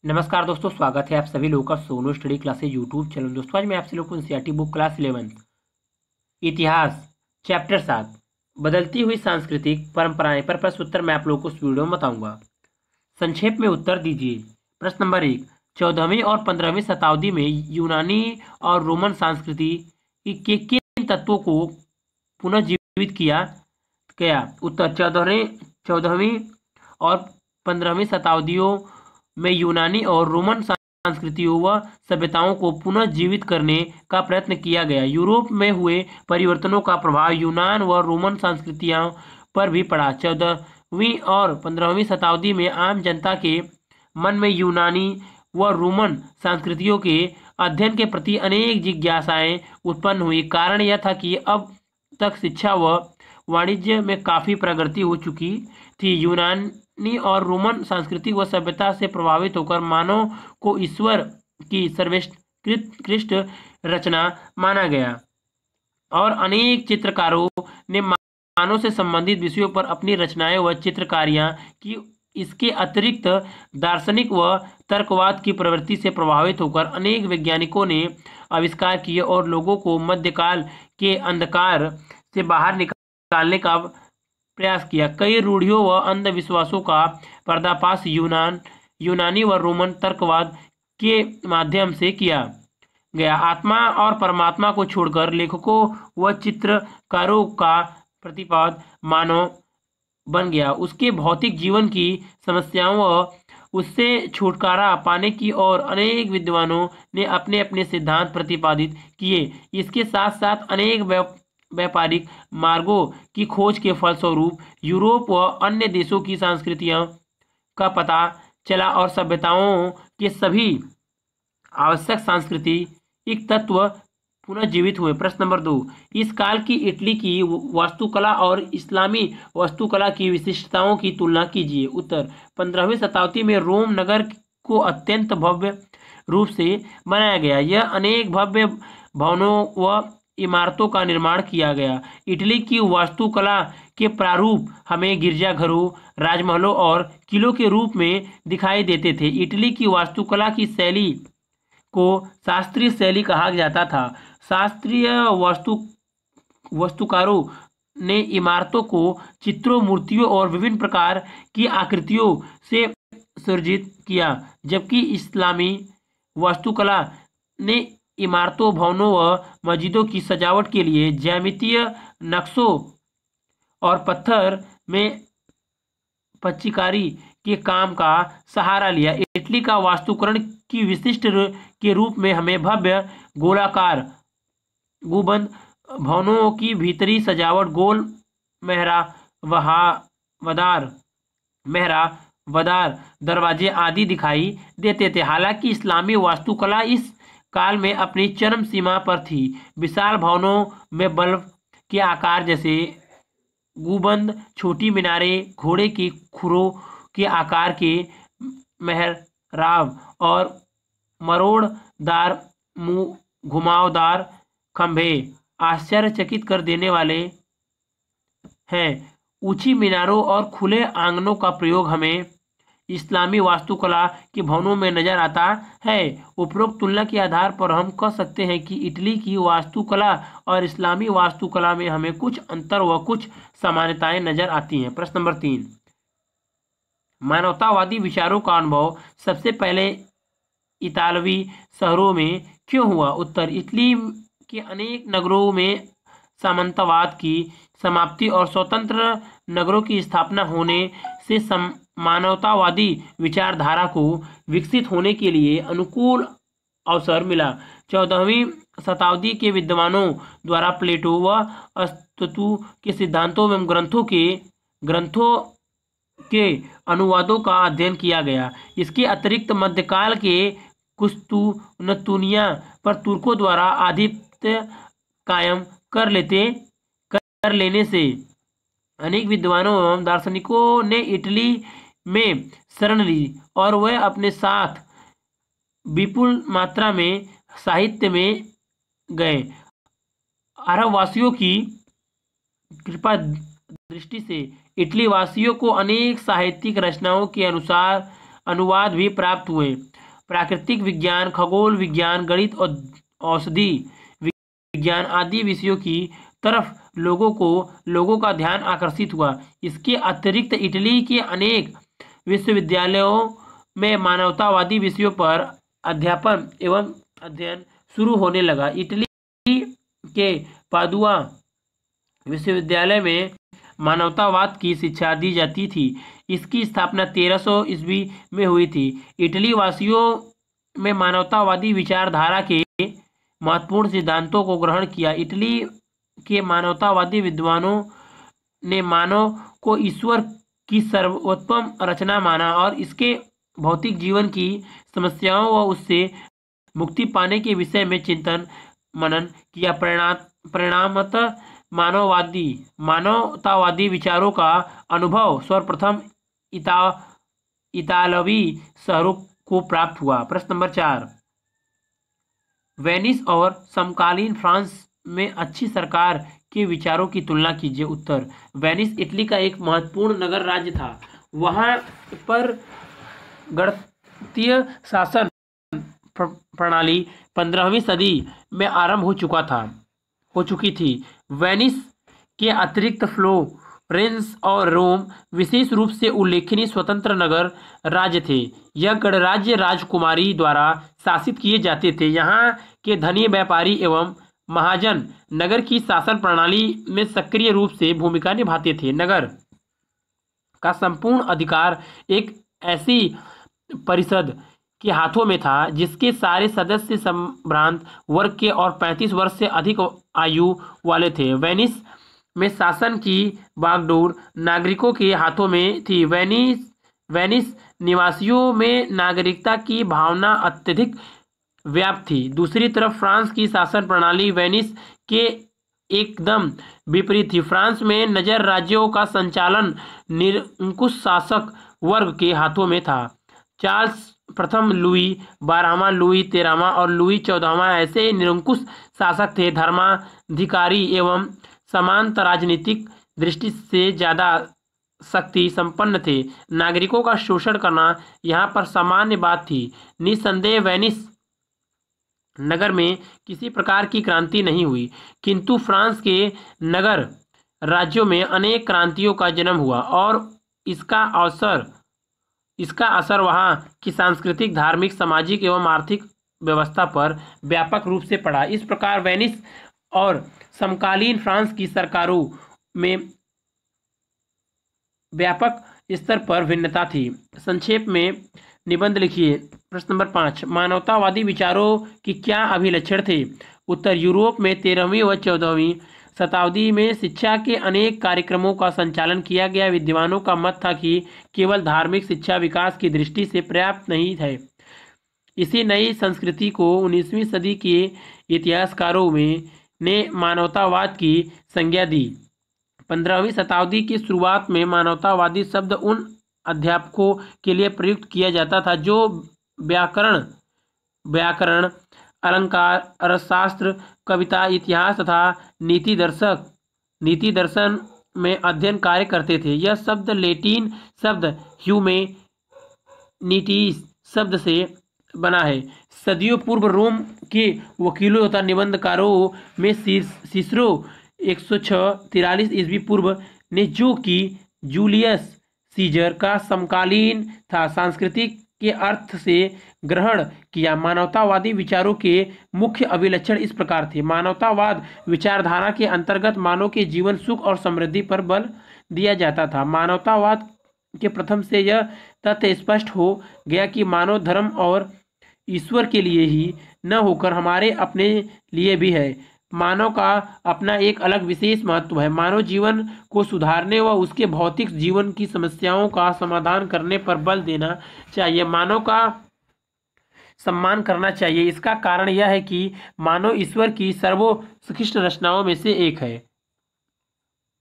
नमस्कार दोस्तों, स्वागत है आप सभी लोगों का सोनो स्टडी क्लासेज यूट्यूब चैनल। दोस्तों आज मैं आप सभी लोगों को एनसीईआरटी बुक क्लास 11 इतिहास चैप्टर 7 बदलती हुई सांस्कृतिक परंपराएं पर प्रश्न उत्तर मैं आप लोगों को इस वीडियो में बताऊंगा। संक्षेप में उत्तर दीजिए। प्रश्न नंबर 1, 14वीं और 15वीं शताब्दी में यूनानी और रोमन संस्कृति के किन तत्वों को पुनर्जीवित किया गया? उत्तर, 14वीं और 15वीं शताब्दियों में यूनानी और रोमन संस्कृतियों व सभ्यताओं को पुनर्जीवित करने का प्रयत्न किया गया। यूरोप में हुए परिवर्तनों का प्रभाव यूनान व रोमन संस्कृतियों पर भी पड़ा। 14वीं और 15वीं शताब्दी में आम जनता के मन में यूनानी व रोमन संस्कृतियों के अध्ययन के प्रति अनेक जिज्ञासाएं उत्पन्न हुई। कारण यह था कि अब तक शिक्षा व वाणिज्य में काफी प्रगति हो चुकी थी। यूनानी और रोमन सांस्कृतिक व सभ्यता से प्रभावित होकर मानव को ईश्वर की सर्वोत्कृष्ट रचना माना गया और अनेक चित्रकारों ने मानव से संबंधित विषयों पर अपनी रचनाएं व चित्रकारियां की। इसके अतिरिक्त दार्शनिक व तर्कवाद की प्रवृत्ति से प्रभावित होकर अनेक वैज्ञानिकों ने आविष्कार किए और लोगों को मध्यकाल के अंधकार से बाहर निकालने का प्रयास किया। कई रूढ़ियों व अंधविश्वासों का पर्दाफाश यूनानी व रोमन तर्कवाद के माध्यम से किया गया। आत्मा और परमात्मा को छोड़कर लेखकों व चित्रकारों का प्रतिपाद मानव बन गया। उसके भौतिक जीवन की समस्याओं व उससे छुटकारा पाने की ओर अनेक विद्वानों ने अपने अपने सिद्धांत प्रतिपादित किए। इसके साथ साथ अनेक व्यापारिक मार्गों की खोज के फलस्वरूप यूरोप व अन्य देशों की संस्कृतियों का पता चला और सभ्यताओं के सभी आवश्यक सांस्कृतिक तत्व पुनर्जीवित हुए। प्रश्न नंबर 2, इस काल की इटली की वास्तुकला और इस्लामी वास्तुकला की विशिष्टताओं की तुलना कीजिए। उत्तर, 15वीं शताब्दी में रोम नगर को अत्यंत भव्य रूप से बनाया गया। यह अनेक भव्य भवनों व इमारतों का निर्माण किया गया। इटली की वास्तुकला के प्रारूप हमें गिरजाघरों, राजमहलों और किलों के रूप में दिखाई देते थे। इटली की वास्तुकला की शैली को शास्त्रीय शैली कहा जाता था। शास्त्रीय वास्तुकारों ने इमारतों को चित्रों, मूर्तियों और विभिन्न प्रकार की आकृतियों से सुसज्जित किया, जबकि इस्लामी वास्तुकला ने इमारतों, भवनों व मस्जिदों की सजावट के लिए ज्यामितीय नक्शों और पत्थर में पच्चीकारी के काम का सहारा लिया। इटली का वास्तुकरण की विशिष्ट के रूप में हमें भव्य गोलाकार गुंबद, भवनों की भीतरी सजावट, गोल मेहराबदार दरवाजे आदि दिखाई देते थे। हालांकि इस्लामी वास्तुकला इस काल में अपनी चरम सीमा पर थी। विशाल भवनों में बल्ब के आकार जैसे गुंबद, छोटी मीनारें, घोड़े की खुरों के आकार के मेहराब और मरोड़दार घुमावदार खंभे आश्चर्यचकित कर देने वाले हैं। ऊंची मीनारों और खुले आंगनों का प्रयोग हमें इस्लामी वास्तुकला के भवनों में नजर आता है। उपरोक्त तुलना के आधार पर हम कह सकते हैं कि इटली की वास्तुकला और इस्लामी वास्तुकला में हमें कुछ अंतर व कुछ समानताएं नजर आती हैं। प्रश्न नंबर 3, मानवतावादी विचारों का अनुभव सबसे पहले इतालवी शहरों में क्यों हुआ? उत्तर, इटली के अनेक नगरों में सामंतवाद की समाप्ति और स्वतंत्र नगरों की स्थापना होने से मानवतावादी विचारधारा को विकसित होने के लिए अनुकूल अवसर मिला। 14वीं शताब्दी के विद्वानों द्वारा प्लेटो व अरिस्टोटल के सिद्धांतों एवं ग्रंथों के अनुवादों का अध्ययन किया गया। इसके अतिरिक्त मध्यकाल के कुस्तुनतुनिया पर तुर्कों द्वारा आधिपत्य कायम कर लेने से अनेक विद्वानों एवं दार्शनिकों ने इटली में शरण ली और वह अपने साथ विपुल मात्रा में साहित्य में गए। अरब वासियों की कृपा दृष्टि से इटली वासियों को अनेक साहित्यिक रचनाओं के अनुवाद भी प्राप्त हुए। प्राकृतिक विज्ञान, खगोल विज्ञान, गणित और औषधि विज्ञान आदि विषयों की तरफ लोगों का ध्यान आकर्षित हुआ। इसके अतिरिक्त इटली के अनेक विश्वविद्यालयों में मानवतावादी विषयों पर अध्यापन एवं अध्ययन शुरू होने लगा। इटली के पादुआ विश्वविद्यालय में मानवतावाद की शिक्षा दी जाती थी। इसकी स्थापना 1300 ईस्वी में हुई थी। इटली वासियों में मानवतावादी विचारधारा के महत्वपूर्ण सिद्धांतों को ग्रहण किया। इटली के मानवतावादी विद्वानों ने मानव को ईश्वर की सर्वोत्तम रचना माना और इसके भौतिक जीवन की समस्याओं व उससे मुक्ति पाने के विषय में चिंतन मनन किया। परिणामतः मानवतावादी विचारों का अनुभव सर्वप्रथम इतालवी शहरों को प्राप्त हुआ। प्रश्न नंबर 4, वेनिस और समकालीन फ्रांस में अच्छी सरकार के विचारों की तुलना कीजिए। उत्तर, वेनिस इटली का एक महत्वपूर्ण नगर राज्य था। वहां पर गणतंत्रीय शासन प्रणाली 15वीं सदी में आरंभ हो चुकी थी। वेनिस के अतिरिक्त फ्लोरेंस और रोम विशेष रूप से उल्लेखनीय स्वतंत्र नगर राज्य थे। यह गणराज्य राजकुमारी द्वारा शासित किए जाते थे। यहाँ के धनी व्यापारी एवं महाजन नगर की शासन प्रणाली में सक्रिय रूप से भूमिका निभाते थे। नगर का संपूर्ण अधिकार एक ऐसी परिषद के हाथों में था जिसके सारे सदस्य संभ्रांत वर्ग के और 35 वर्ष से अधिक आयु वाले थे। वेनिस में शासन की बागडोर नागरिकों के हाथों में थी। वेनिस निवासियों में नागरिकता की भावना अत्यधिक व्याप्त थी। दूसरी तरफ फ्रांस की शासन प्रणाली वेनिस के एकदम विपरीत थी। फ्रांस में नजर राज्यों का संचालन निरंकुश शासक वर्ग के हाथों में था। चार्ल्स प्रथम, लुई 12वां, लुई 13वां और लुई 14वां ऐसे निरंकुश शासक थे। धर्माधिकारी एवं समांत राजनीतिक दृष्टि से ज्यादा शक्ति संपन्न थे। नागरिकों का शोषण करना यहाँ पर सामान्य बात थी। निस्संदेह वेनिस नगर में किसी प्रकार की क्रांति नहीं हुई, किंतु फ्रांस के नगर राज्यों में अनेक क्रांतियों का जन्म हुआ और इसका असर वहाँ की सांस्कृतिक, धार्मिक, सामाजिक एवं आर्थिक व्यवस्था पर व्यापक रूप से पड़ा। इस प्रकार वेनिस और समकालीन फ्रांस की सरकारों में व्यापक स्तर पर भिन्नता थी। संक्षेप में निबंध लिखिए। प्रश्न नंबर 5, मानवतावादी विचारों की क्या अभिलक्षण थे? उत्तर, यूरोप में 13वीं व 14वीं शताब्दी में शिक्षा के अनेक कार्यक्रमों का संचालन किया गया। विद्वानों का मत था कि केवल धार्मिक शिक्षा विकास की दृष्टि से पर्याप्त नहीं है। इसी नई संस्कृति को 19वीं सदी के इतिहासकारों ने मानवतावाद की संज्ञा दी। 15वीं शताब्दी की शुरुआत में मानवतावादी शब्द उन अध्यापकों के लिए प्रयुक्त किया जाता था जो व्याकरण, अलंकार, अर्थशास्त्र, कविता, इतिहास तथा नीति दर्शन में अध्ययन कार्य करते थे। यह शब्द लैटिन शब्द ह्यूमैनिटीज शब्द से बना है। सदियों पूर्व रोम के वकीलों तथा निबंधकारों में सिसरो 106-43 ईस्वी पूर्व ने जो कि जूलियस सीजर का समकालीन था, सांस्कृतिक के अर्थ से ग्रहण किया। मानवतावादी विचारों के मुख्य अभिलक्षण इस प्रकार थे। मानवतावाद विचारधारा के अंतर्गत मानव के जीवन, सुख और समृद्धि पर बल दिया जाता था। मानवतावाद के प्रथम से यह तथ्य स्पष्ट हो गया कि मानव धर्म और ईश्वर के लिए ही न होकर हमारे अपने लिए भी है। मानव का अपना एक अलग विशेष महत्व है। मानव जीवन को सुधारने व उसके भौतिक जीवन की समस्याओं का समाधान करने पर बल देना चाहिए। मानव का सम्मान करना चाहिए। इसका कारण यह है कि मानव ईश्वर की सर्वोत्कृष्ट रचनाओं में से एक है।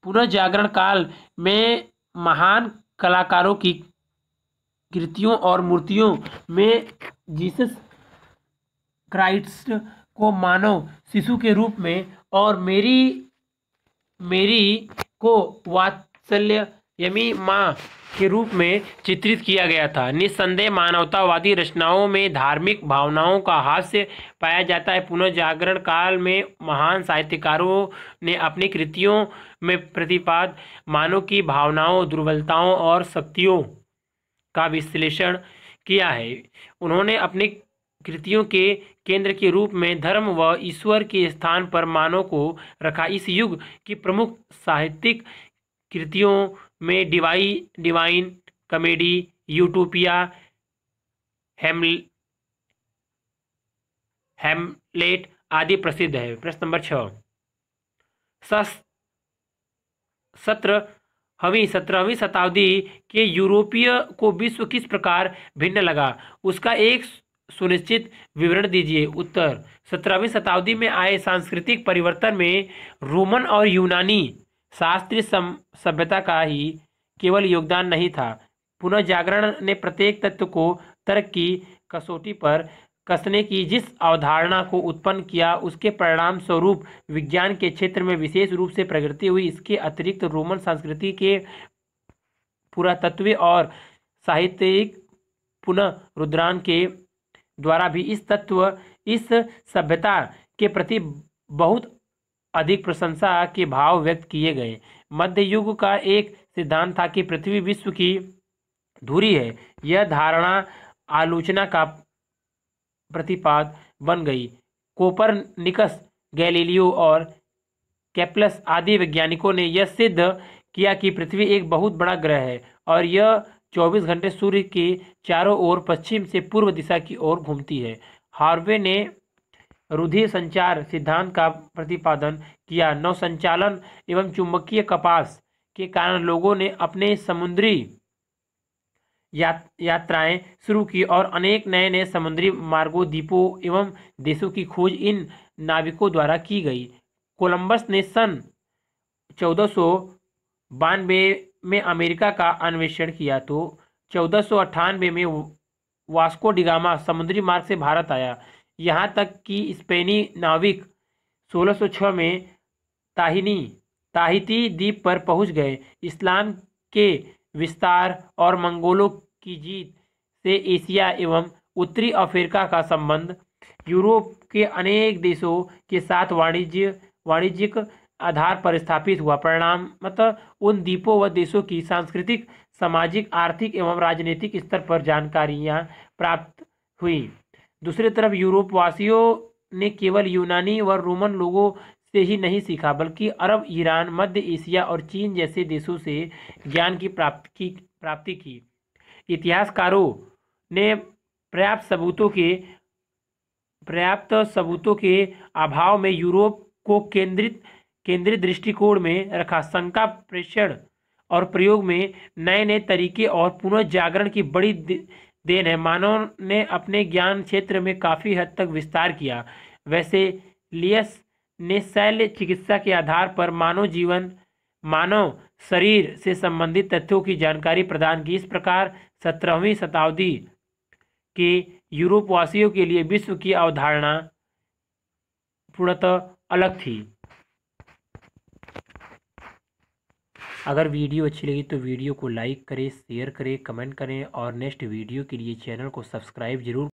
पुनर्जागरण काल में महान कलाकारों की कृतियों और मूर्तियों में जीसस क्राइस्ट को मानव शिशु के रूप में और मेरी को वात्सल्य यमी माँ के रूप में चित्रित किया गया था। निस्संदेह मानवतावादी रचनाओं में धार्मिक भावनाओं का हास्य पाया जाता है। पुनर्जागरण काल में महान साहित्यकारों ने अपनी कृतियों में प्रतिपाद मानव की भावनाओं, दुर्बलताओं और शक्तियों का विश्लेषण किया है। उन्होंने अपनी कृतियों के केंद्र के रूप में धर्म व ईश्वर के स्थान पर मानव को रखा। इस युग की प्रमुख साहित्यिक कृतियों में डिवाइन कॉमेडी, यूटोपिया, हैमलेट आदि प्रसिद्ध है। प्रश्न नंबर 6। 17वीं शताब्दी के यूरोपीय को विश्व किस प्रकार भिन्न लगा, उसका एक सुनिश्चित विवरण दीजिए। उत्तर, 17वीं शताब्दी में आए सांस्कृतिक परिवर्तन में रोमन और यूनानी शास्त्रीय सभ्यता का ही केवल योगदान नहीं था। पुनर्जागरण ने प्रत्येक तत्व को तर्क की कसौटी पर कसने की जिस अवधारणा को उत्पन्न किया, उसके परिणाम स्वरूप विज्ञान के क्षेत्र में विशेष रूप से प्रगति हुई। इसके अतिरिक्त रोमन संस्कृति के पुरातत्व और साहित्यिक पुनरुद्धार के द्वारा भी इस सभ्यता के प्रति बहुत अधिक प्रशंसा के भाव व्यक्त किए गए। मध्य युग का एक सिद्धांत था कि पृथ्वी विश्व की धुरी है। यह धारणा आलोचना का प्रतिपाद बन गई। कोपरनिकस, गैलीलियो और केप्लस आदि वैज्ञानिकों ने यह सिद्ध किया कि पृथ्वी एक बहुत बड़ा ग्रह है और यह 24 घंटे सूर्य के चारों ओर पश्चिम से पूर्व दिशा की ओर घूमती है। हार्वे ने रुधिर संचार सिद्धांत का प्रतिपादन किया। नौसंचालन एवं चुंबकीय कपास के कारण लोगों ने अपने समुद्री यात्राएं शुरू की और अनेक नए नए समुद्री मार्गों, द्वीपों एवं देशों की खोज इन नाविकों द्वारा की गई। कोलंबस ने सन 1492 में अमेरिका का अन्वेषण किया तो 1498 में वास्को डी गामा समुद्री मार्ग से भारत आया। यहाँ तक कि स्पेनी नाविक 1606 में ताहिती द्वीप पर पहुँच गए। इस्लाम के विस्तार और मंगोलों की जीत से एशिया एवं उत्तरी अफ्रीका का संबंध यूरोप के अनेक देशों के साथ वाणिज्यिक आधार पर स्थापित हुआ। परिणामतः उन द्वीपों व देशों की सांस्कृतिक, सामाजिक, आर्थिक एवं राजनीतिक स्तर पर जानकारियाँ प्राप्त हुई। दूसरी तरफ यूरोप वासियों ने केवल यूनानी व रोमन लोगों से ही नहीं सीखा, बल्कि अरब, ईरान, मध्य एशिया और चीन जैसे देशों से ज्ञान की प्राप्ति की। इतिहासकारों ने पर्याप्त सबूतों के अभाव में यूरोप को केंद्रित दृष्टिकोण में रखा। शंका, प्रेषण और प्रयोग में नए नए तरीके और पुनर्जागरण की बड़ी देन है। मानव ने अपने ज्ञान क्षेत्र में काफ़ी हद तक विस्तार किया। वेसेलियस ने शल्य चिकित्सा के आधार पर मानव शरीर से संबंधित तथ्यों की जानकारी प्रदान की। इस प्रकार 17वीं शताब्दी के यूरोप वासियों के लिए विश्व की अवधारणा पूर्णतः अलग थी। अगर वीडियो अच्छी लगी तो वीडियो को लाइक करें, शेयर करें, कमेंट करें और नेक्स्ट वीडियो के लिए चैनल को सब्सक्राइब जरूर